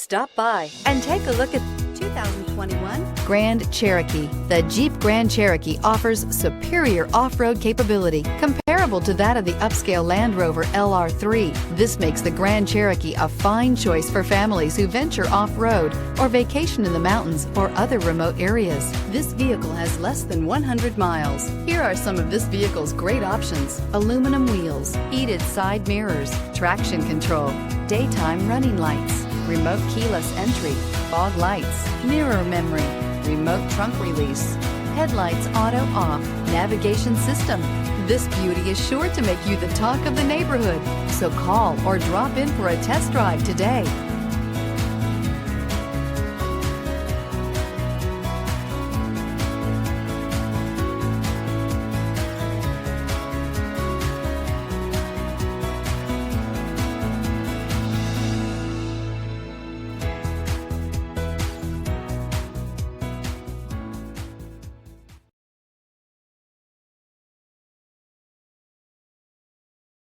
Stop by and take a look at 2021 Grand Cherokee. The Jeep Grand Cherokee offers superior off-road capability comparable to that of the upscale Land Rover LR3. This makes the Grand Cherokee a fine choice for families who venture off-road or vacation in the mountains or other remote areas. This vehicle has less than 100 miles. Here are some of this vehicle's great options: aluminum wheels, heated side mirrors, traction control, daytime running lights, remote keyless entry, fog lights, mirror memory, remote trunk release, headlights auto off, navigation system. This beauty is sure to make you the talk of the neighborhood. So call or drop in for a test drive today.